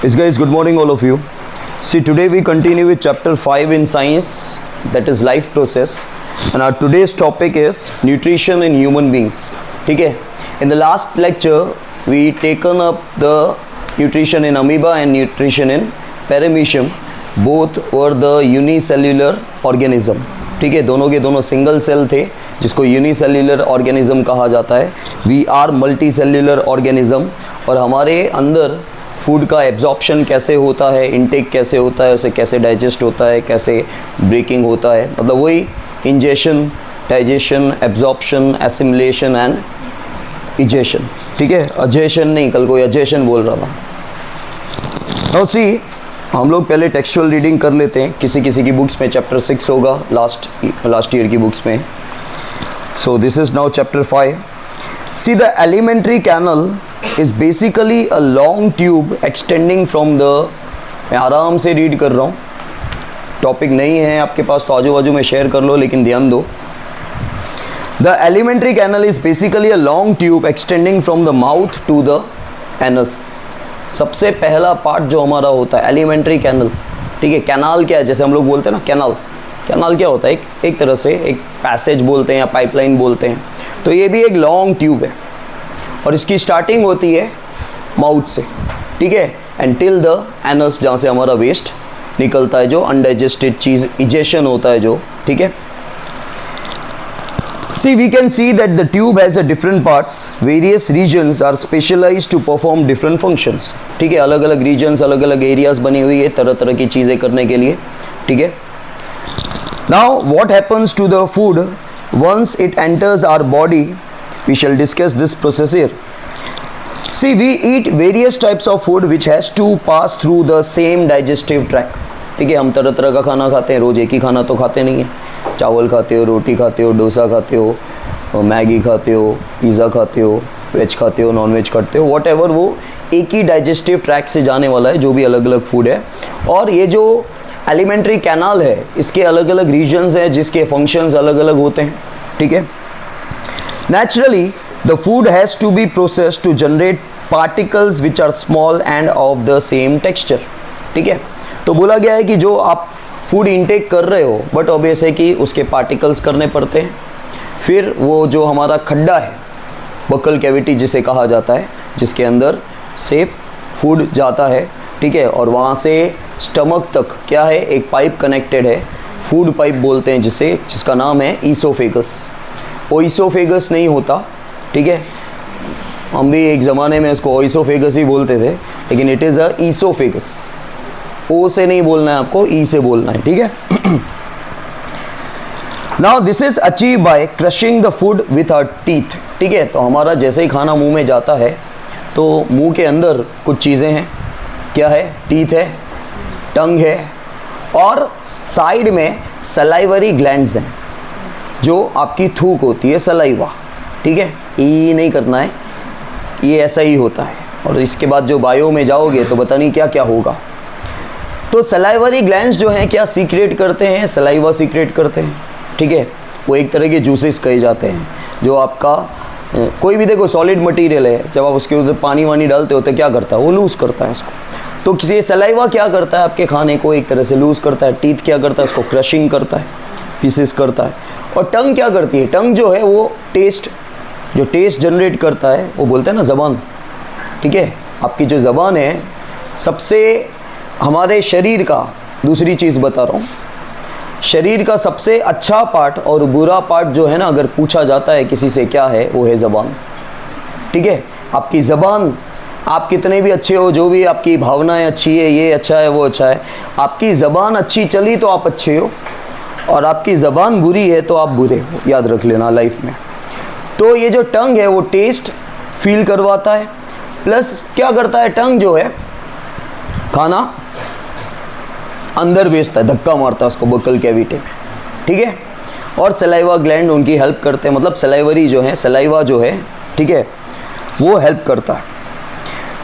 Yes guys, good morning all of you. See, today we continue with chapter 5 in science, that is life process, and our today's topic is nutrition in human beings. ठीक है? In the last lecture we taken up the nutrition in amoeba and nutrition in paramecium. Both were the unicellular organism. ठीक है, दोनों के दोनों single cell थे जिसको unicellular organism कहा जाता है. We are multicellular organism, और हमारे अंदर फूड का एब्जॉर्प्शन कैसे होता है, इनटेक कैसे होता है, उसे कैसे डाइजेस्ट होता है, कैसे ब्रेकिंग होता है, मतलब वही ingestion, digestion, absorption, assimilation and egestion. ठीक है, अजेशन नहीं, कल कोई अजेशन बोल रहा था. नाउ सी, हम लोग पहले टेक्सचुअल रीडिंग कर लेते हैं. किसी किसी की बुक्स में चैप्टर 6 होगा, लास्ट ईयर की बुक्स में. So this is now chapter 5. See, the alimentary canal is basically a long tube extending from the, मैं आराम से रीड कर रहा हूँ, टॉपिक नहीं है आपके पास तो आजू बाजू में शेयर कर लो, लेकिन ध्यान दो. The alimentary canal is basically a long tube extending from the mouth to the anus. सबसे पहला पार्ट जो हमारा होता है एलिमेंट्री कैनल. ठीक है, कैनाल क्या है, जैसे हम लोग बोलते हैं ना कैनाल, कैनाल क्या होता है, एक तरह से एक पैसेज बोलते हैं या पाइपलाइन बोलते हैं. तो ये भी एक लॉन्ग ट्यूब है और इसकी स्टार्टिंग होती है माउथ से. ठीक है, एंड टिल द एनस, जहाँ से हमारा वेस्ट निकलता है, जो अनडाइजेस्टेड चीज़, इजेशन होता है जो. ठीक है, see we can see that the tube has a different parts. Various regions are specialised to perform different functions. ठीक है, अलग अलग रीजन्स, अलग अलग एरियाज बनी हुई है तरह तरह की चीज़ें करने के लिए. ठीक है, now what happens to the food once it enters our body. We shall discuss this process here. See, we eat various types of food which has to pass through the same digestive tract. ठीक है, हम तरह तरह का खाना खाते हैं, रोज़ एक ही खाना तो खाते नहीं हैं. चावल खाते हो, रोटी खाते हो, डोसा खाते हो, मैगी खाते हो, पिज़्ज़ा खाते हो, वेज खाते हो, नॉन वेज खाते हो, वॉट एवर, वो एक ही डाइजेस्टिव ट्रैक से जाने वाला है जो भी अलग अलग फूड है. और ये जो एलिमेंट्री कैनाल है, इसके अलग अलग रीजन्स हैं जिसके फंक्शंस अलग अलग होते हैं. ठीक है, naturally the food has to be processed to generate particles which are small and of the same texture. ठीक है, तो बोला गया है कि जो आप फूड इंटेक कर रहे हो, बट ऑब्वियस है कि उसके पार्टिकल्स करने पड़ते हैं. फिर वो जो हमारा खड्डा है, बकल कैविटी जिसे कहा जाता है, जिसके अंदर से फूड जाता है. ठीक है, और वहाँ से स्टमक तक क्या है, एक पाइप कनेक्टेड है, फूड पाइप बोलते हैं जिसे, जिसका नाम है ईसोफेगस. ओइसोफेगस नहीं होता. ठीक है, हम भी एक ज़माने में इसको ओइसोफेगस ही बोलते थे, लेकिन इट इज़ अ ईसोफेगस. ओ से नहीं बोलना है आपको, ई से बोलना है. ठीक है, now this is achieve by crushing the food with our teeth. ठीक है, तो हमारा जैसे ही खाना मुंह में जाता है तो मुंह के अंदर कुछ चीज़ें हैं. क्या है, टीथ है, टंग है, और साइड में सलाइवरी ग्लैंड्स हैं जो आपकी थूक होती है, सलाइवा. ठीक है, ये नहीं करना है, ये ऐसा ही होता है. और इसके बाद जो बायो में जाओगे तो पता नहीं क्या क्या होगा. तो सलाइवरी ग्लैंड्स जो हैं क्या सीक्रेट करते हैं, सलाइवा सीक्रेट करते हैं. ठीक है, वो एक तरह के जूसेस कहे जाते हैं जो आपका कोई भी देखो सॉलिड मटेरियल है, जब आप उसके ऊपर पानी वानी डालते हो तो क्या करता है, वो लूज़ करता है उसको. तो किसी सलाइवा क्या करता है, आपके खाने को एक तरह से लूज़ करता है. टीथ क्या करता है, उसको क्रशिंग करता है, पीसेस करता है. और टंग क्या करती है, टंग जो है वो टेस्ट, जो टेस्ट जनरेट करता है, वो बोलते हैं ना ज़बान. ठीक है, आपकी जो ज़बान है, सबसे हमारे शरीर का, दूसरी चीज़ बता रहा हूँ, शरीर का सबसे अच्छा पार्ट और बुरा पार्ट जो है ना, अगर पूछा जाता है किसी से क्या है, वो है ज़बान. ठीक है, आपकी ज़बान, आप कितने भी अच्छे हो, जो भी आपकी भावनाएं अच्छी है, ये अच्छा है, वो अच्छा है, आपकी ज़बान अच्छी चली तो आप अच्छे हो, और आपकी ज़बान बुरी है तो आप बुरे हो. याद रख लेना लाइफ में. तो ये जो टंग है वो टेस्ट फील करवाता है, प्लस क्या करता है, टंग जो है खाना अंदर भेजता है, धक्का मारता है उसको बकल कैविटी में. ठीक है, और सलाइवा ग्लैंड उनकी हेल्प करते हैं, मतलब सलाइवरी जो है, सलाइवा जो है, ठीक है, वो हेल्प करता है.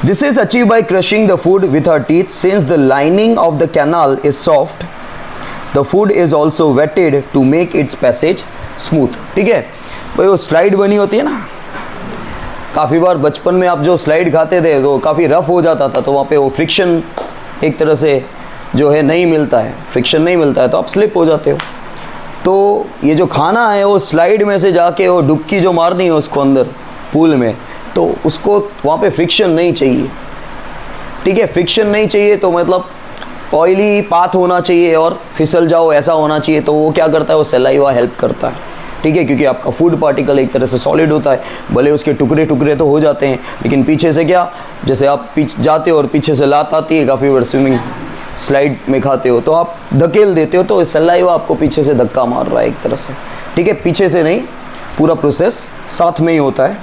This is achieve by crushing the food with our teeth. Since the lining of the canal is soft, the food is also wetted to make its passage smooth. ठीक है भाई, वो स्लाइड बनी होती है ना, काफ़ी बार बचपन में आप जो स्लाइड खाते थे तो काफ़ी रफ़ हो जाता था, तो वहाँ पे वो फ्रिक्शन एक तरह से जो है नहीं मिलता है, फ्रिक्शन नहीं मिलता है तो आप स्लिप हो जाते हो। तो ये जो खाना है वो स्लाइड में से जाके वो डुबकी जो मारनी है उसको अंदर पूल में, तो उसको वहाँ पे फ्रिक्शन नहीं चाहिए, ठीक है। फ्रिक्शन नहीं चाहिए तो मतलब ऑयली पाथ होना चाहिए और फिसल जाओ ऐसा होना चाहिए। तो वो क्या करता है, वो सलाइवा हेल्प करता है, ठीक है, क्योंकि आपका फूड पार्टिकल एक तरह से सॉलिड होता है, भले उसके टुकड़े टुकड़े तो हो जाते हैं, लेकिन पीछे से क्या, जैसे आप जाते हो और पीछे से लात आती है, काफ़ी बार स्विमिंग स्लाइड में खाते हो तो आप धकेल देते हो, तो सलाइवा आपको पीछे से धक्का मार रहा है एक तरह से, ठीक है। पीछे से नहीं, पूरा प्रोसेस साथ में ही होता है।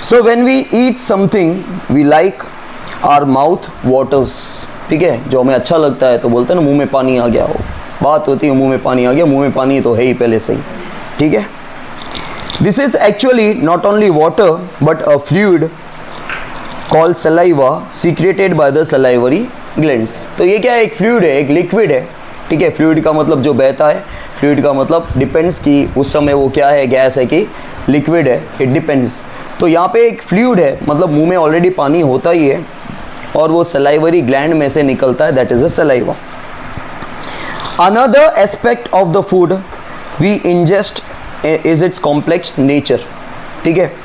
So when we eat something we like our mouth waters, ठीक है, जो हमें अच्छा लगता है तो बोलते हैं ना मुंह में पानी आ गया हो, बात होती है मुंह में पानी आ गया, मुंह में पानी तो है ही पहले से ही, ठीक है। This is actually not only water but a fluid called saliva secreted by the salivary glands. तो ये क्या है, एक फ्लूइड है, एक लिक्विड है, ठीक है। फ्लूइड का मतलब जो बहता है, फ्लूइड का मतलब डिपेंड्स कि उस समय वो क्या है, गैस है कि लिक्विड है, इट डिपेंड्स। तो यहाँ पे एक फ्लूइड है, मतलब मुंह में ऑलरेडी पानी होता ही है और वो सलाइवरी ग्लैंड में से निकलता है, that is a saliva. Another aspect of the food we ingest is its complex nature, ठीक है।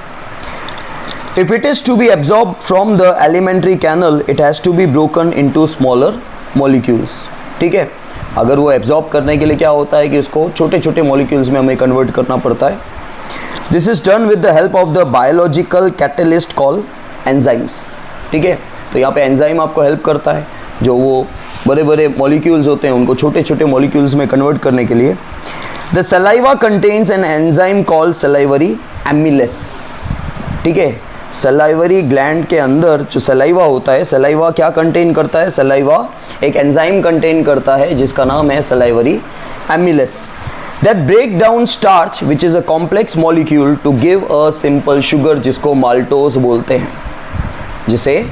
If it is to be absorbed from the alimentary canal, it has to be broken into smaller molecules, ठीक है। अगर वो absorb करने के लिए क्या होता है कि उसको छोटे छोटे मॉलिक्यूल्स में हमें कन्वर्ट करना पड़ता है। This is done with the help of the biological catalyst call enzymes, ठीक है। तो यहाँ पे एंजाइम आपको हेल्प करता है, जो वो बड़े बड़े मॉलिक्यूल्स होते हैं उनको छोटे छोटे मॉलिक्यूल्स में कन्वर्ट करने के लिए। The saliva contains an enzyme called salivary amylase, ठीक है। सलाइवरी ग्लैंड के अंदर जो सलाइवा होता है, सलाइवा क्या कंटेन करता है, सलाइवा एक एंजाइम कंटेन करता है जिसका नाम है salivary amylase, that break down starch which is a complex molecule to give a simple sugar, जिसको माल्टोज बोलते हैं, जिसे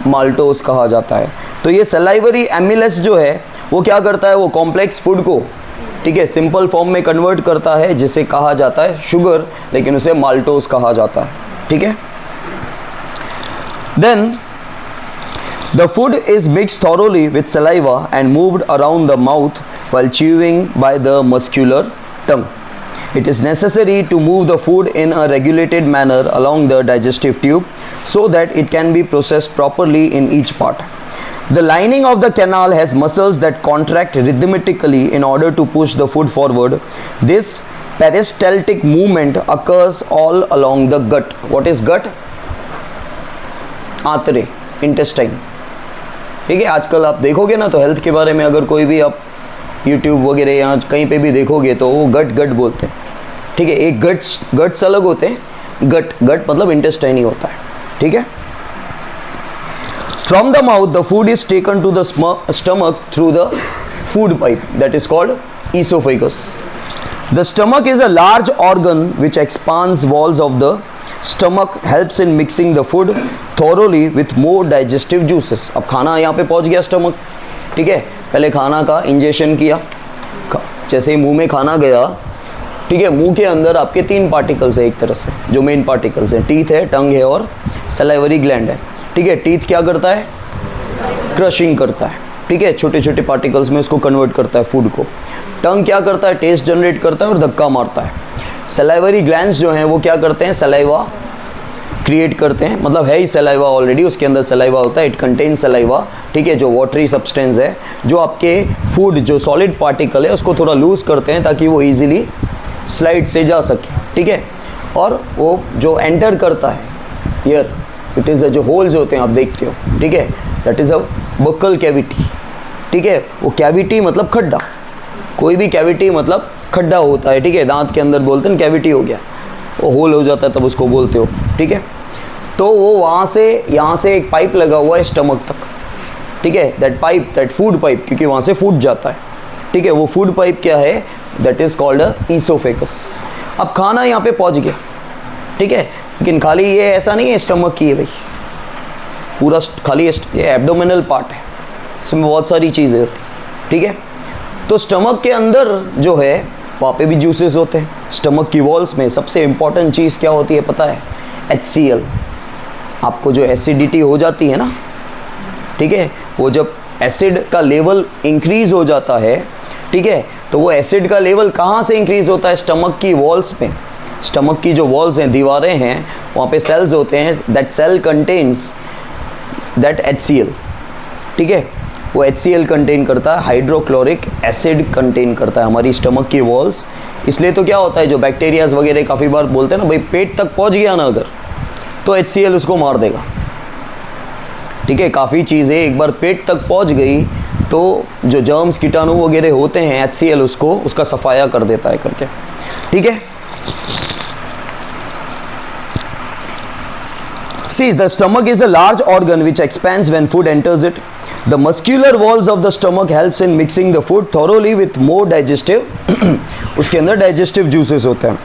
माल्टोज कहा जाता है। तो ये सलाइवरी एमिलेस जो है वो क्या करता है, वो कॉम्प्लेक्स फूड को, ठीक है, सिंपल फॉर्म में कन्वर्ट करता है, जिसे कहा जाता है शुगर, लेकिन उसे माल्टोज कहा जाता है, ठीक है। Then the food is mixed thoroughly with saliva and moved around the mouth while chewing by the muscular tongue. It is necessary to move the food in a regulated manner along the digestive tube so that it can be processed properly in each part. The lining of the canal has muscles that contract rhythmically in order to push the food forward. This peristaltic movement occurs all along the gut. What is gut? आंतरे, intestine, ठीक है। आजकल आप देखोगे ना तो health के बारे में अगर कोई भी आप यूट्यूब वगैरह या कहीं पे भी देखोगे तो वो गट गट बोलते हैं, ठीक है। एक गट्स अलग होते हैं, गट मतलब इंटेस्टाइन ही होता है, ठीक है। From the mouth the food is taken to the stomach through the food pipe, that is called oesophagus. The stomach is a large organ which expands walls of the stomach helps in mixing the food thoroughly with more digestive juices. अब खाना यहाँ पे पहुँच गया stomach, ठीक है। पहले खाना का इंजेक्शन किया, जैसे ही मुंह में खाना गया, ठीक है, मुंह के अंदर आपके 3 पार्टिकल्स है एक तरह से, जो मेन पार्टिकल्स हैं, टीथ है, टंग है और सलाइवरी ग्लैंड है, ठीक है। टीथ क्या करता है, क्रशिंग करता है, ठीक है, छोटे छोटे पार्टिकल्स में उसको कन्वर्ट करता है फूड को। टंग क्या करता है, टेस्ट जनरेट करता है और धक्का मारता है। सलाइवरी ग्लैंड्स जो हैं वो क्या करते हैं, सलाइवा क्रिएट करते हैं, मतलब है ही सलाइवा ऑलरेडी, उसके अंदर सलाइवा होता है, इट कंटेन सलाइवा, ठीक है, जो वाटरी सब्सटेंस है, जो आपके फूड जो सॉलिड पार्टिकल है उसको थोड़ा लूज करते हैं ताकि वो इजीली स्लाइड से जा सके, ठीक है। और वो जो एंटर करता है ईयर, इट इज़ जो होल्स होते हैं आप देखते हो, ठीक है, that is a buccal cavity, ठीक है। वो कैविटी मतलब खड्डा, कोई भी कैविटी मतलब खड्डा होता है, ठीक है। दांत के अंदर बोलते हैं कैविटी हो गया, वो होल हो जाता है तब उसको बोलते हो, ठीक है। तो वो वहाँ से यहाँ से एक पाइप लगा हुआ है स्टमक तक, ठीक है, दैट फूड पाइप, क्योंकि वहाँ से फूड जाता है, ठीक है। वो फूड पाइप क्या है, that is called a oesophagus. अब खाना यहाँ पे पहुँच गया, ठीक है, लेकिन खाली ये ऐसा नहीं है स्टमक की है भाई, पूरा खाली ये एब्डोमिनल पार्ट है, इसमें बहुत सारी चीज़ें होती, ठीक है। तो स्टमक के अंदर जो है वहाँ पे भी जूसेस होते हैं। स्टमक की वॉल्स में सबसे इम्पॉर्टेंट चीज़ क्या होती है पता है? HCl। आपको जो एसिडिटी हो जाती है ना, ठीक है, वो जब एसिड का लेवल इंक्रीज हो जाता है, ठीक है, तो वो एसिड का लेवल कहाँ से इंक्रीज होता है? स्टमक की वॉल्स में। स्टमक की जो वॉल्स हैं, दीवारें हैं, वहाँ पे सेल्स होते हैं, that cell contains that HCl, ठीक है, वो HCl कंटेन करता है, हाइड्रोक्लोरिक एसिड कंटेन करता है हमारी स्टमक की वॉल्स। इसलिए तो क्या होता है, जो बैक्टीरियाज वगैरह काफ़ी बार बोलते हैं ना, भाई पेट तक पहुँच गया ना अगर, तो HCl उसको मार देगा, ठीक है। काफ़ी चीज़ें एक बार पेट तक पहुँच गई तो जो जर्म्स कीटाणु वगैरह होते हैं, HCl उसका सफाया कर देता है करके, ठीक है। See, the stomach is a large organ which expands when food enters it. The muscular walls of the stomach helps in mixing the food thoroughly with more digestive उसके अंदर digestive juices होते हैं.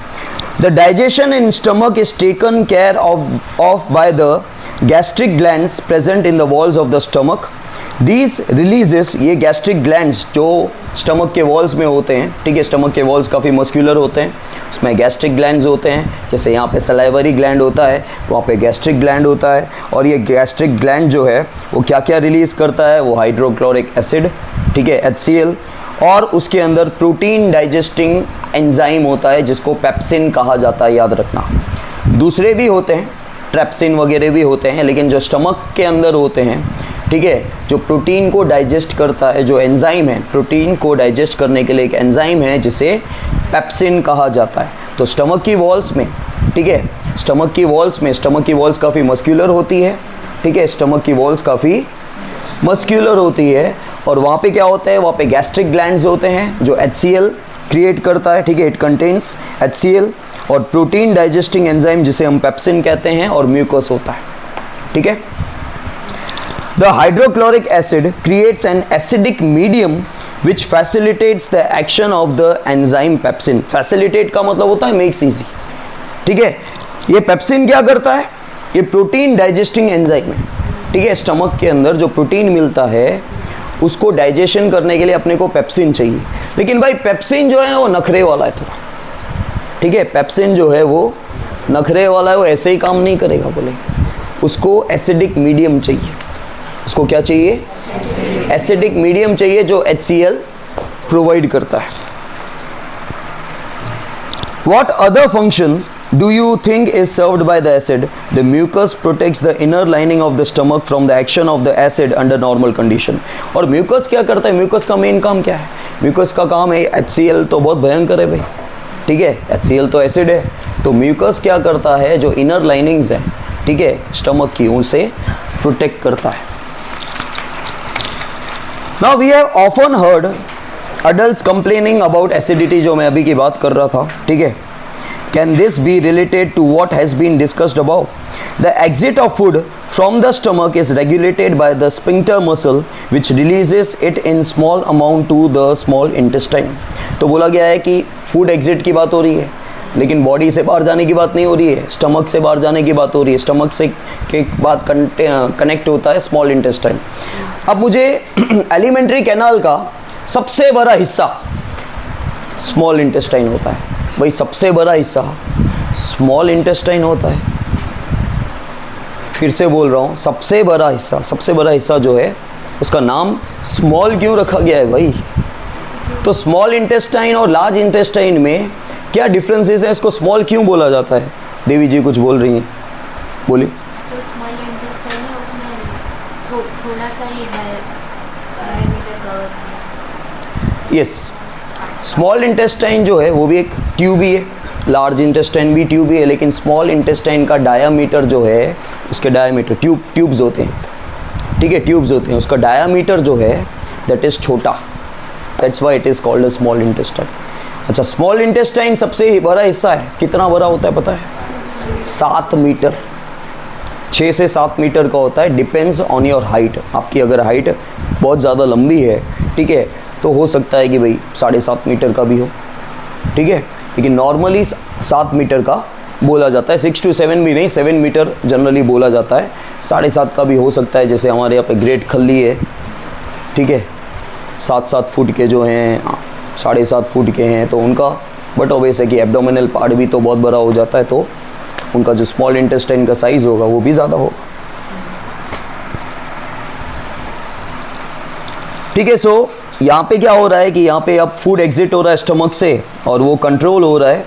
The digestion in stomach is taken care of by the gastric glands present in the walls of the stomach. These releases, ये gastric glands जो stomach के walls में होते हैं, ठीक है, स्टमक के वॉल्स काफ़ी मस्कुलर होते हैं, उसमें गैस्ट्रिक ग्लैंड्स होते हैं, जैसे यहाँ पे सलाइवरी ग्लैंड होता है, वहाँ पे गैस्ट्रिक ग्लैंड होता है। और ये गैस्ट्रिक ग्लैंड जो है वो क्या क्या रिलीज़ करता है? वो हाइड्रोक्लोरिक एसिड, ठीक है, HCl, और उसके अंदर प्रोटीन डाइजेस्टिंग एंजाइम होता है जिसको पेप्सिन कहा जाता है, याद रखना। दूसरे भी होते हैं, ट्रेप्सिन वगैरह भी होते हैं, लेकिन जो स्टमक के अंदर होते हैं, ठीक है, जो प्रोटीन को डाइजेस्ट करता है, जो एंजाइम है, प्रोटीन को डाइजेस्ट करने के लिए एक एंजाइम है जिसे पेप्सिन कहा जाता है। तो स्टमक की वॉल्स में, ठीक है, स्टमक की वॉल्स काफ़ी मस्कुलर होती है, ठीक है, स्टमक की वॉल्स काफ़ी मस्कुलर होती है, और वहाँ पे क्या होता है? वहाँ पे गैस्ट्रिक ग्लैंड्स होते हैं जो HCl क्रिएट करता है, ठीक है, इट कंटेन्स HCl, और प्रोटीन डाइजेस्टिंग एंजाइम जिसे हम पेप्सिन कहते हैं, और म्यूकस होता है, ठीक है। The hydrochloric acid creates an acidic medium which facilitates the action of the enzyme pepsin. Facilitate का मतलब होता है makes easy, ठीक है। ये पेप्सिन क्या करता है? ये प्रोटीन डाइजेस्टिंग एंजाइम है, ठीक है। स्टमक के अंदर जो प्रोटीन मिलता है उसको डाइजेशन करने के लिए अपने को पेप्सिन चाहिए, लेकिन भाई पेप्सिन जो है ना वो नखरे वाला है थोड़ा, ठीक है, पेप्सिन जो है वो नखरे वाला है, वो ऐसे ही काम नहीं करेगा, बोले उसको एसिडिक मीडियम चाहिए। उसको क्या चाहिए? एसिडिक मीडियम चाहिए जो HCl प्रोवाइड करता है। What other function do you think is served by the acid? The mucus protects the inner lining of the stomach from the action of the acid under normal condition. और mucus क्या करता है? Mucus का main काम क्या है? Mucus का काम है, HCl तो बहुत भयंकर है भाई, ठीक है, HCl तो एसिड है, तो म्यूकस क्या करता है? जो इनर लाइनिंग्स है, ठीक है, स्टमक की, उनसे प्रोटेक्ट करता है। Now we have often heard adults complaining about acidity, जो मैं अभी की बात कर रहा था, ठीक है। Can this be related to what has been discussed above? The exit of food from the stomach is regulated by the sphincter muscle which releases it in small amount to the small intestine. तो बोला गया है कि food exit की बात हो रही है, लेकिन बॉडी से बाहर जाने की बात नहीं हो रही है, स्टमक से बाहर जाने की बात हो रही है। स्टमक से के बाद कनेक्ट होता है स्मॉल इंटेस्टाइन। अब मुझे एलिमेंट्री कैनाल का सबसे बड़ा हिस्सा स्मॉल इंटेस्टाइन होता है, भाई सबसे बड़ा हिस्सा स्मॉल इंटेस्टाइन होता है। फिर से बोल रहा हूँ, सबसे बड़ा हिस्सा जो है उसका नाम स्मॉल क्यों रखा गया है भाई? तो स्मॉल इंटेस्टाइन और लार्ज इंटेस्टाइन में क्या डिफरेंसेस है? इसको स्मॉल क्यों बोला जाता है? देवी जी कुछ बोल रही हैं, बोलिए। जो स्मॉल इंटेस्टाइन है उसमें थोड़ा सा ही diameter cover. Yes, small intestine जो है वो भी एक ट्यूब ही है, लार्ज इंटेस्टाइन भी ट्यूब ही है, लेकिन स्मॉल इंटेस्टाइन का डायामीटर जो है, उसके डायामीटर ट्यूब्स होते हैं, ठीक है, ट्यूब्स होते हैं, उसका डायामीटर जो है दैट इज़ छोटा, that's why it is called a small intestine. अच्छा, स्मॉल इंटेस्टाइन सबसे बड़ा हिस्सा है, कितना बड़ा होता है पता है? 7 मीटर, 6 से 7 मीटर का होता है, डिपेंड्स ऑन योर हाइट। आपकी अगर हाइट बहुत ज़्यादा लंबी है, ठीक है, तो हो सकता है कि भाई 7.5 मीटर का भी हो, ठीक है, लेकिन नॉर्मली 7 मीटर का बोला जाता है, 6 to 7 भी नहीं, 7 मीटर जनरली बोला जाता है, 7.5 का भी हो सकता है। जैसे हमारे यहाँ पे ग्रेट खल्ली है, ठीक है, 7-7 फुट के जो हैं 7.5 फुट के हैं तो उनका, बट ऑब्वियस है कि एब्डोमिनल पार्ट भी तो बहुत बड़ा हो जाता है, तो उनका जो स्मॉल इंटेस्टाइन का साइज होगा वो भी ज़्यादा होगा। ठीक है, सो यहाँ पे क्या हो रहा है कि यहाँ पे अब फूड एग्जिट हो रहा है स्टमक से और वो कंट्रोल हो रहा है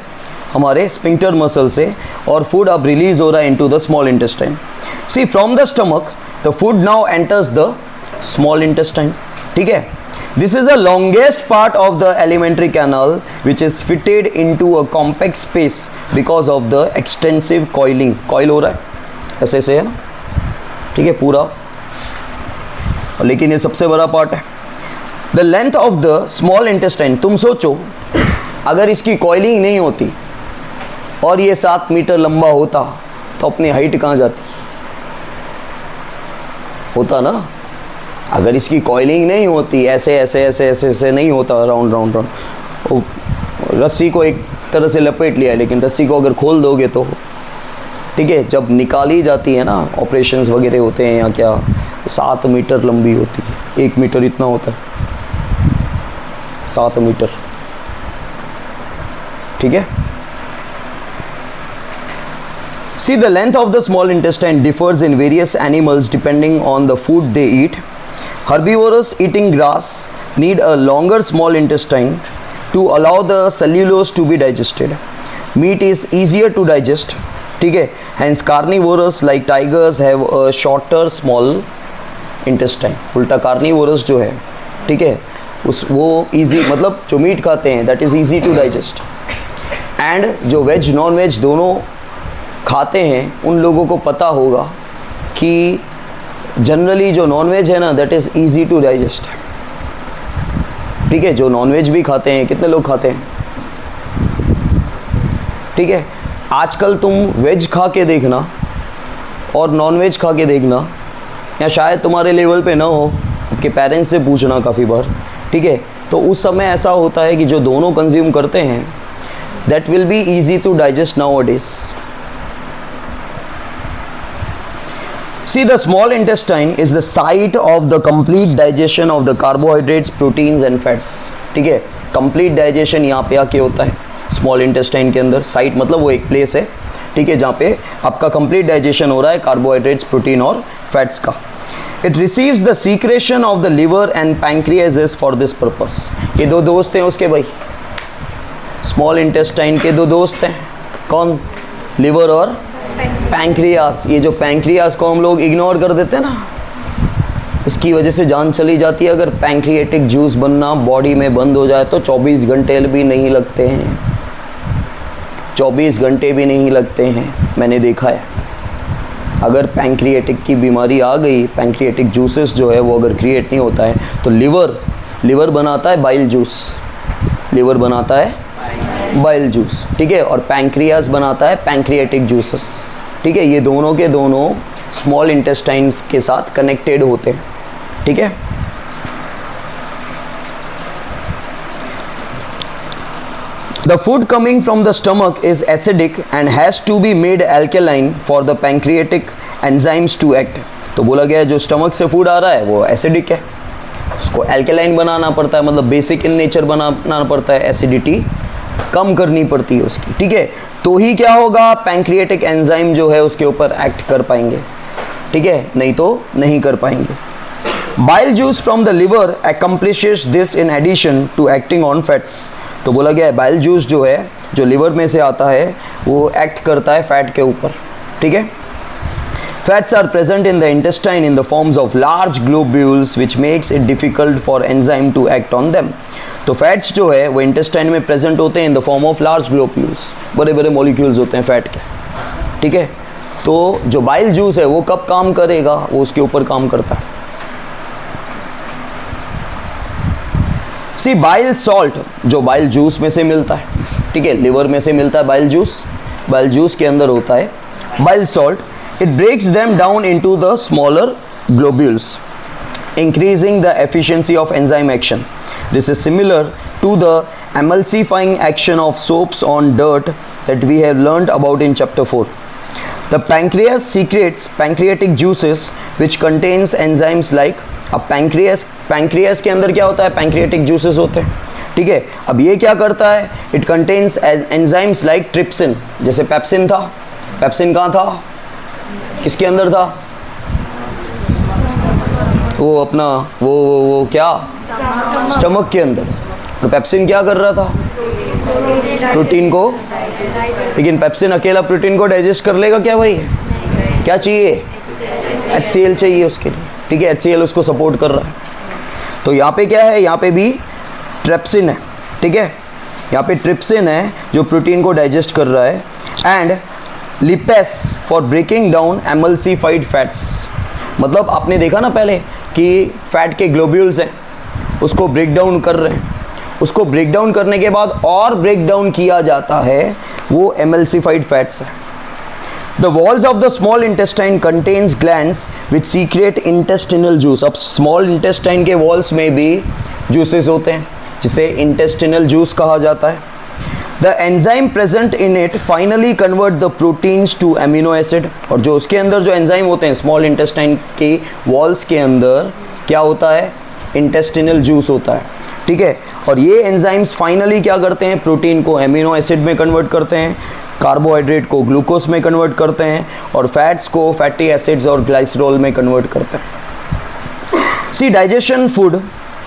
हमारे स्फिंक्टर मसल से, और फूड अब रिलीज हो रहा है into the small intestine. See from the stomach the food now enters the small intestine. ठीक है, this is the longest part of the alimentary canal which is fitted into a compact space because of the extensive coiling. Coil हो रहा है ऐसे ऐसे है ना, ठीक है पूरा, लेकिन ये सबसे बड़ा पार्ट है। The length of the small intestine, तुम सोचो अगर इसकी कॉइलिंग नहीं होती और ये 7 मीटर लंबा होता तो अपनी हाइट कहाँ जाती होता ना। अगर इसकी कॉइलिंग नहीं होती, ऐसे ऐसे ऐसे ऐसे ऐसे नहीं होता राउंड राउंड राउंड, रस्सी को एक तरह से लपेट लिया, लेकिन रस्सी को अगर खोल दोगे तो ठीक है, जब निकाली जाती है ना, ऑपरेशंस वगैरह होते हैं या क्या, 7 मीटर लंबी होती है, 1 मीटर इतना होता है, 7 मीटर। ठीक है, see the length of the small intestine differs in various animals depending on the food they eat. Herbivores eating grass need a longer small intestine to allow the cellulose to be digested. Meat is easier to digest. ठीक है, hence carnivores like tigers have a shorter small intestine. उल्टा carnivores जो है, ठीक है, उस वो easy, मतलब जो मीट खाते हैं that is easy to digest. And जो वेज नॉन वेज दोनों खाते हैं उन लोगों को पता होगा कि जनरली जो नॉन वेज है ना that is easy to digest. ठीक है, जो नॉन वेज भी खाते हैं, कितने लोग खाते हैं, ठीक है, आजकल तुम वेज खा के देखना और नॉन वेज खा के देखना, या शायद तुम्हारे लेवल पे ना हो, आपके पेरेंट्स से पूछना काफ़ी बार, ठीक है, तो उस समय ऐसा होता है कि जो दोनों कंज्यूम करते हैं that will be easy to digest nowadays. See, the small intestine is the site of the complete digestion of the carbohydrates, proteins and fats. ठीक है, complete digestion यहाँ पे आके होता है small intestine के अंदर। site मतलब वो एक place है, ठीक है, जहाँ पे आपका complete digestion हो रहा है carbohydrates, protein और fats का। It receives the secretion of the liver and pancreases for this purpose. ये दो दोस्त हैं उसके भाई, स्मॉल इंटेस्टाइन के दो दोस्त हैं, कौन, लिवर और पैंक्रियास। ये जो पैंक्रियास को हम लोग इग्नोर कर देते हैं ना, इसकी वजह से जान चली जाती है। अगर पैंक्रियाटिक जूस बनना बॉडी में बंद हो जाए तो 24 घंटे भी नहीं लगते हैं, 24 घंटे भी नहीं लगते हैं, मैंने देखा है। अगर पैंक्रियाटिक की बीमारी आ गई, पैंक्रियाटिक जूसेस जो है वो अगर क्रिएट नहीं होता है तो लिवर बनाता है बाइल जूस, लिवर बनाता है बाइल जूस, ठीक है, और पैंक्रियास बनाता है पैंक्रियाटिक जूसेस। ठीक है, ये दोनों के दोनों स्मॉल इंटेस्टाइन्स के साथ कनेक्टेड होते हैं। ठीक है, the food coming from the stomach is acidic and has to be made alkaline for the pancreatic enzymes to act. तो बोला गया जो स्टमक से फूड आ रहा है वो एसिडिक है, उसको एल्केलाइन बनाना पड़ता है, मतलब बेसिक इन नेचर बनाना पड़ता है, एसिडिटी कम करनी पड़ती है उसकी। ठीक है, तो ही क्या होगा, पैंक्रियाटिक एंजाइम जो है उसके ऊपर एक्ट कर पाएंगे। ठीक है, नहीं तो नहीं कर पाएंगे। Bile juice from the liver accomplishes this in addition to acting on fats. तो बोला गया है बाइल जूस जो है, जो लिवर में से आता है, वो एक्ट करता है फैट के ऊपर। ठीक है, fats are present in the intestine in the forms of large globules which makes it difficult for enzyme to act on them. तो फैट्स जो है वो इंटेस्टाइन में प्रेजेंट होते हैं in the form of large globules, बड़े बड़े molecules होते हैं फैट के। ठीक है, तो जो बाइल जूस है वो कब काम करेगा, वो उसके ऊपर काम करता है। सी बाइल सॉल्ट जो बाइल जूस में से मिलता है, ठीक है, लिवर में से मिलता है बाइल जूस के अंदर होता है bile salt. It breaks them down into the smaller globules, increasing the efficiency of enzyme action. This is similar to the emulsifying action of soaps on dirt that we have learned about in chapter 4. The pancreas secretes pancreatic juices which contains enzymes like a pancreas के अंदर क्या होता है, pancreatic juices होते हैं, ठीक है। अब ये क्या करता है, it contains enzymes like trypsin, जैसे पेप्सिन था, पेप्सिन कहाँ था, किसके अंदर था, वो अपना वो क्या, स्टमक के अंदर। और पेप्सिन क्या कर रहा था, प्रोटीन को, लेकिन पेप्सिन अकेला प्रोटीन को डाइजेस्ट कर लेगा क्या भाई, क्या चाहिए, HCl चाहिए उसके लिए, ठीक है, HCl उसको सपोर्ट कर रहा है। तो यहाँ पे क्या है, यहाँ पे भी ट्रिप्सिन है, ठीक है, यहाँ पे ट्रिप्सिन है जो प्रोटीन को डाइजेस्ट कर रहा है, and lipase for breaking down emulsified fats. मतलब आपने देखा ना पहले कि फैट के ग्लोब्यूल्स हैं, उसको ब्रेक डाउन कर रहे हैं, उसको ब्रेक डाउन करने के बाद और ब्रेक डाउन किया जाता है, वो एमल्सिफाइड फैट्स है। The walls of the small intestine contains glands which secrete intestinal juice। अब small intestine के walls में भी juices होते हैं, जिसे intestinal juice कहा जाता है। The enzyme present in it finally convert the proteins to amino acid। और जो उसके अंदर जो एंजाइम होते हैं small intestine के walls के अंदर क्या होता है, intestinal juice होता है, ठीक है। और ये एंजाइम्स फाइनली क्या करते हैं, प्रोटीन को एमिनो एसिड में कन्वर्ट करते हैं, कार्बोहाइड्रेट को ग्लूकोज में कन्वर्ट करते हैं, और फैट्स को फैटी एसिड्स और ग्लाइसरॉल में कन्वर्ट करते हैं। See digestion food,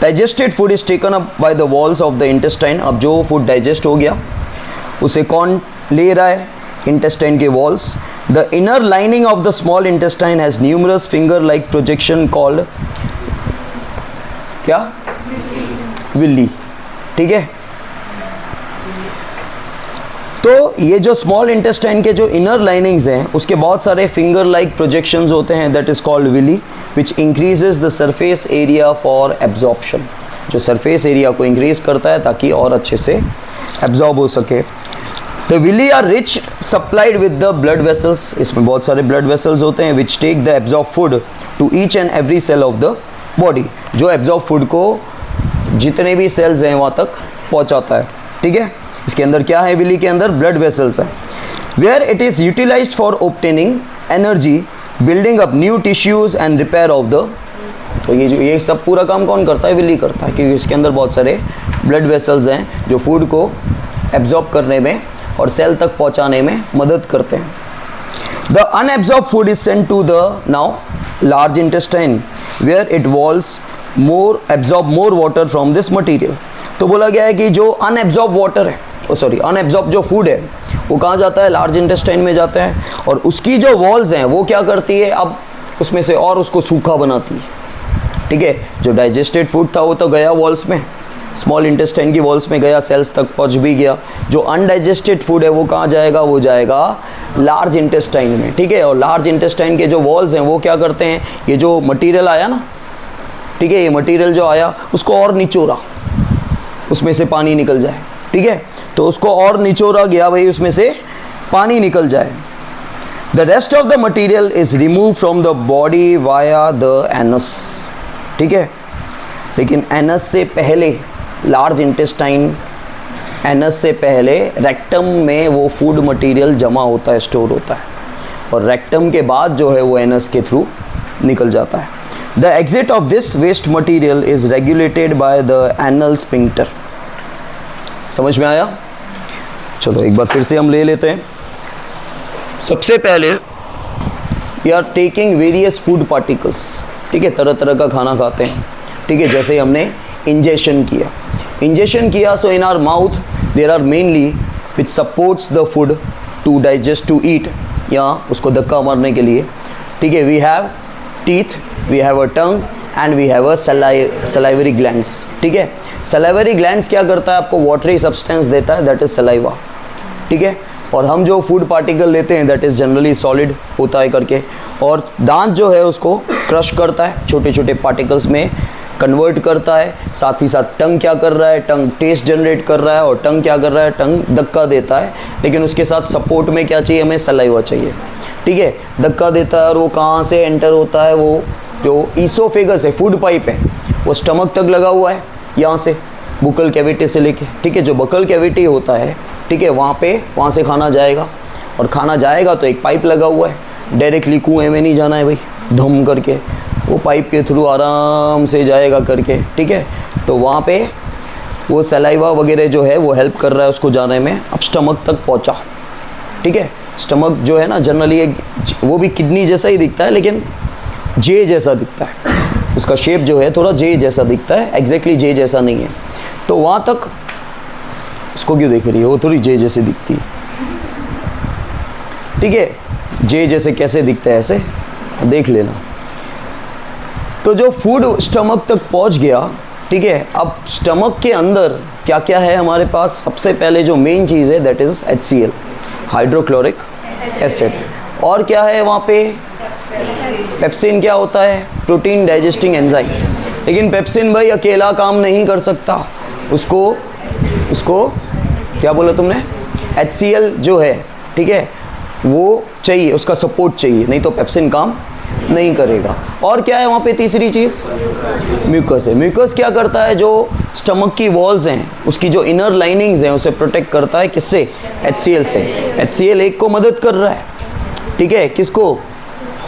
digested food is taken up by the walls of the intestine. अब जो फूड डाइजेस्ट हो गया उसे कौन ले रहा है, इंटेस्टाइन के walls. The inner lining of the small intestine has numerous finger like projection called क्या, विल्ली, ठीक है। तो ये जो स्मॉल इंटेस्टाइन के जो इनर लाइनिंग्स हैं उसके बहुत सारे फिंगर लाइक प्रोजेक्शंस होते हैं, that is called villi, which increases the surface area for absorption, जो सरफेस एरिया को इंक्रीज करता है ताकि और अच्छे से एब्जॉर्ब हो सके। The villi are rich supplied with the blood vessels, इसमें बहुत सारे ब्लड वेसल्स होते हैं, which take the absorb food to each and every cell of the body, जो एब्जॉर्ब फूड को जितने भी सेल्स हैं वहाँ तक पहुँचाता है, ठीक है। इसके अंदर क्या है, विली के अंदर ब्लड वेसल्स है, where it is utilised for obtaining energy, building up new tissues and repair of the. तो ये सब पूरा काम कौन करता है, विली करता है, क्योंकि इसके अंदर बहुत सारे ब्लड वेसल्स हैं जो फूड को एब्जॉर्ब करने में और सेल तक पहुंचाने में मदद करते हैं। The unabsorb food is sent to the now large intestine where it walls more absorb more water from this material. तो बोला गया है कि जो अनएब्जॉर्ब वाटर है, अनएब्जॉर्ब जो फूड है वो कहाँ जाता है, लार्ज इंटेस्टाइन में जाता है, और उसकी जो वॉल्स हैं वो क्या करती है, अब उसमें से और उसको सूखा बनाती है, ठीक है। जो डाइजेस्टेड फूड था वो तो गया वॉल्स में, स्मॉल इंटेस्टाइन की वॉल्स में गया, सेल्स तक पहुंच भी गया। जो अनडाइजेस्टेड फूड है वो कहाँ जाएगा, वो जाएगा लार्ज इंटेस्टाइन में, ठीक है। और लार्ज इंटेस्टाइन के जो वॉल्स हैं वो क्या करते हैं, ये जो मटीरियल आया ना, ठीक है, ये मटीरियल जो आया उसको और निचोड़ा, उसमें से पानी निकल जाए, ठीक है। तो उसको और निचोड़ा गया भाई, उसमें से पानी निकल जाए। The rest of the material is remove from the body via the anus, ठीक है। लेकिन एनस से पहले, लार्ज इंटेस्टाइन एनस से पहले रेक्टम में वो फूड मटेरियल जमा होता है, स्टोर होता है, और रेक्टम के बाद जो है वो एनस के थ्रू निकल जाता है। The exit of this waste material is regulated by the anal sphincter. समझ में आया? चलो एक बार फिर से हम ले लेते हैं। सबसे पहले we are taking various food particles, ठीक है, तरह तरह का खाना खाते हैं, ठीक है। जैसे हमने इंजेक्शन किया, so in our mouth there are mainly which supports the food to digest, to eat, या उसको धक्का मारने के लिए, ठीक है। We have teeth, we have a tongue and we have a salivary glands, ठीक है। सलाइवरी ग्लैंड्स क्या करता है, आपको वाटरी सब्सटेंस देता है, दैट इज सलाइवा, ठीक है। और हम जो फूड पार्टिकल लेते हैं दैट इज़ जनरली सॉलिड होता है करके, और दांत जो है उसको क्रश करता है, छोटे छोटे पार्टिकल्स में कन्वर्ट करता है। साथ ही साथ टंग क्या कर रहा है, टंग टेस्ट जनरेट कर रहा है, और टंग क्या कर रहा है, टंग धक्का देता है। लेकिन उसके साथ सपोर्ट में क्या चाहिए, हमें सलाइवा चाहिए, ठीक है। धक्का देता है और वो कहाँ से एंटर होता है, वो जो ईसोफेगस है, फूड पाइप है, वो स्टमक तक लगा हुआ है, यहाँ से बुकल कैविटी से लेके, ठीक है। जो बकल कैविटी होता है, ठीक है, वहाँ से खाना जाएगा, और खाना जाएगा तो एक पाइप लगा हुआ है, डायरेक्टली कुएं में नहीं जाना है भाई, धम करके, वो पाइप के थ्रू आराम से जाएगा करके, ठीक है। तो वहाँ पे वो सलाइवा वगैरह जो है वो हेल्प कर रहा है उसको जाने में। अब स्टमक तक पहुंचा, ठीक है। स्टमक जो है ना जनरली एक वो भी किडनी जैसा ही दिखता है, लेकिन जे जैसा दिखता है। उसका शेप जो है थोड़ा जे जैसा दिखता है, एग्जैक्टली जे जैसा नहीं है। तो वहाँ तक उसको क्यों देख रही है, वो थोड़ी जे जैसी दिखती है, ठीक है। जे जैसे कैसे दिखता है ऐसे देख लेना। तो जो फूड स्टमक तक पहुंच गया, ठीक है। अब स्टमक के अंदर क्या क्या है हमारे पास, सबसे पहले जो मेन चीज़ है that is HCl, hydrochloric acid. और क्या है वहाँ पे, पेप्सिन। क्या होता है, प्रोटीन डाइजेस्टिंग एंजाइम। लेकिन पेप्सिन भाई अकेला काम नहीं कर सकता, उसको क्या बोला तुमने, HCl जो है, ठीक है, वो चाहिए, उसका सपोर्ट चाहिए, नहीं तो पेप्सिन काम नहीं करेगा। और क्या है वहाँ पे तीसरी चीज़, म्यूकस है। म्यूकस क्या करता है, जो स्टमक की वॉल्स हैं उसकी जो इनर लाइनिंग्स हैं उसे प्रोटेक्ट करता है, किससे, HCl से। HCl एक को मदद कर रहा है, ठीक है, किसको,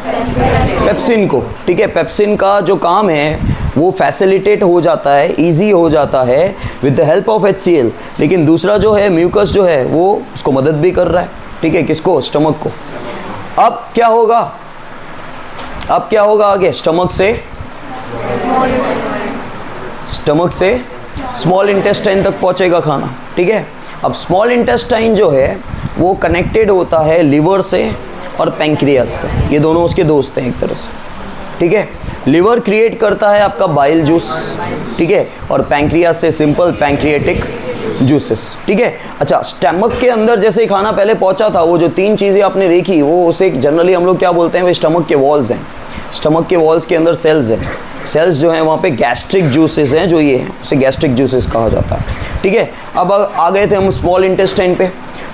पेप्सिन को, ठीक है। पेप्सिन का जो काम है वो फैसिलिटेट हो जाता है, इजी हो जाता है with the help of HCl। लेकिन दूसरा जो है म्यूकस जो है वो उसको मदद भी कर रहा है, ठीक है, किसको, स्टमक को। अब क्या होगा, आगे, स्टमक से स्मॉल इंटेस्टाइन तक पहुंचेगा खाना, ठीक है। अब स्मॉल इंटेस्टाइन जो है वो कनेक्टेड होता है लिवर से और पैंक्रियास से, ये दोनों उसके दोस्त हैं एक तरह से, ठीक है। लिवर क्रिएट करता है आपका बाइल जूस, ठीक है, और पैंक्रियास से सिंपल पैंक्रियाटिक जूसेस, ठीक है। अच्छा, स्टमक के अंदर जैसे ही खाना पहले पहुंचा था, वो जो तीन चीज़ें आपने देखी, वो उसे जनरली हम लोग क्या बोलते हैं, वे स्टमक के वॉल्स हैं। स्टमक के वॉल्स के अंदर सेल्स हैं। सेल्स जो हैं वहाँ पे गैस्ट्रिक जूसेस हैं, जो ये हैं उसे गैस्ट्रिक जूसेस कहा जाता है, ठीक है। अब आ गए थे हम स्मॉल इंटेस्टाइन पे।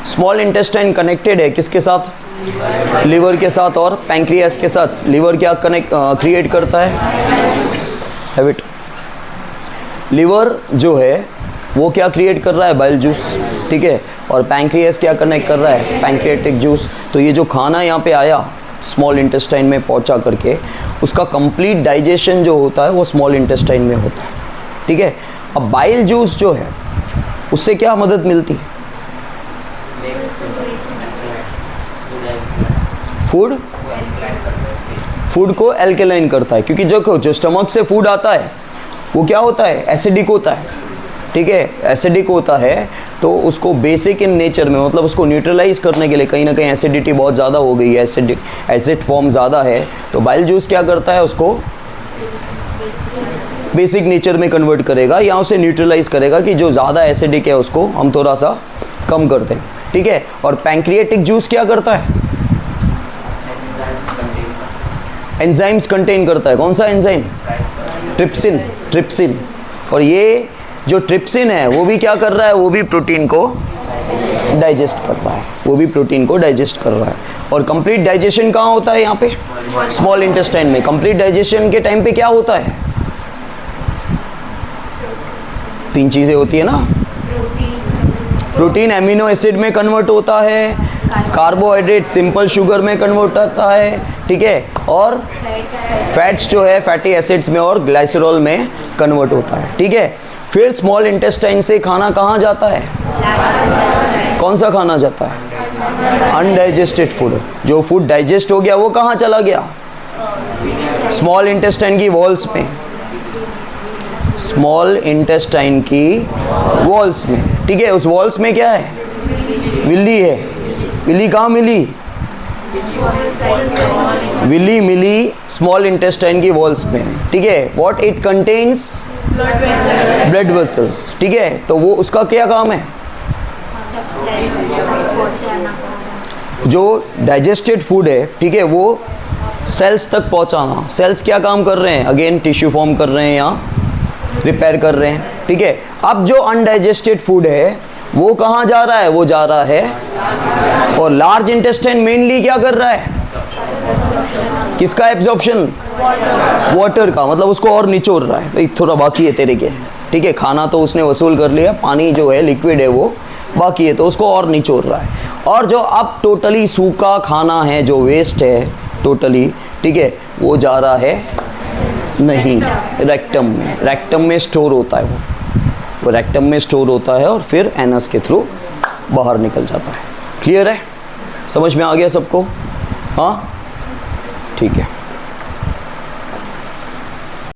स्मॉल इंटेस्टाइन कनेक्टेड है किसके साथ, लिवर के साथ और पैंक्रियास के साथ। लिवर क्या क्रिएट करता है, हैबिट। लिवर जो है वो क्या क्रिएट कर रहा है, बाइल जूस, ठीक है। और पैंक्रियास क्या कनेक्ट कर रहा है, पैंक्रियाटिक जूस। तो ये जो खाना यहाँ पे आया स्मॉल इंटेस्टाइन में पहुँचा करके, उसका कंप्लीट डाइजेशन जो होता है वो स्मॉल इंटेस्टाइन में होता है, ठीक है। अब बाइल जूस जो है उससे क्या मदद मिलती है, फूड को एल्केलाइन करता है, क्योंकि जो स्टमक से फूड आता है वो क्या होता है, एसिडिक होता है, ठीक है। एसिडिक होता है तो उसको बेसिक इन नेचर में, मतलब उसको न्यूट्रलाइज करने के लिए, कहीं ना कहीं एसिडिटी बहुत ज़्यादा हो गई है, एसिड फॉर्म ज़्यादा है, तो बाइल जूस क्या करता है, उसको बेसिक नेचर में कन्वर्ट करेगा या उसे न्यूट्रलाइज करेगा कि जो ज़्यादा एसिडिक है उसको हम थोड़ा सा कम कर दें, ठीक है। और पैंक्रियाटिक जूस क्या करता है, एंजाइम्स कंटेन करता है। कौन सा एंजाइम, ट्रिप्सिन। और ये जो ट्रिप्सिन है वो भी क्या कर रहा है, वो भी प्रोटीन को डाइजेस्ट कर रहा है, और कंप्लीट डाइजेशन कहाँ होता है, यहाँ पे स्मॉल इंटेस्टाइन में। कंप्लीट डाइजेशन के टाइम पे क्या होता है, तीन चीज़ें होती है ना, प्रोटीन एमिनो एसिड में कन्वर्ट होता है, कार्बोहाइड्रेट सिंपल शुगर में कन्वर्ट होता है, ठीक है, और फैट्स जो है फैटी एसिड्स में और ग्लाइसरॉल में कन्वर्ट होता है, ठीक है। फिर स्मॉल इंटेस्टाइन से खाना कहाँ जाता है, कौन सा खाना जाता है, अनडाइजेस्टेड फूड। जो फूड डाइजेस्ट हो गया वो कहाँ चला गया, स्मॉल इंटेस्टाइन की वॉल्स में, स्मॉल इंटेस्टाइन की वॉल्स में, ठीक है। उस वॉल्स में क्या है, विल्ली है। विल्ली कहाँ मिली, विल्ली मिली स्मॉल इंटेस्टाइन की वॉल्स में, ठीक है। What it contains, blood vessels, ठीक है। तो वो उसका क्या काम है, जो डाइजेस्टेड फूड है, ठीक है, वो सेल्स तक पहुंचाना। सेल्स क्या काम कर रहे हैं, अगेन टिश्यू फॉर्म कर रहे हैं या रिपेयर कर रहे हैं, ठीक है। अब जो अनडाइजेस्टेड फूड है वो कहाँ जा रहा है, वो जा रहा है, और लार्ज इंटेस्टाइन मेनली क्या कर रहा है, किसका एब्जॉर्प्शन, वाटर का, मतलब उसको और निचोड़ रहा है, भाई थोड़ा बाकी है तेरे के, ठीक है। खाना तो उसने वसूल कर लिया, पानी जो है लिक्विड है वो बाकी है, तो उसको और निचोड़ रहा है। और जो अब टोटली सूखा खाना है, जो वेस्ट है टोटली, ठीक है, वो जा रहा है नहीं, रेक्टम में स्टोर होता है वो, वो रेक्टम में स्टोर होता है और फिर एनस के थ्रू बाहर निकल जाता है। क्लियर है? समझ में आ गया सबको? हाँ, ठीक है।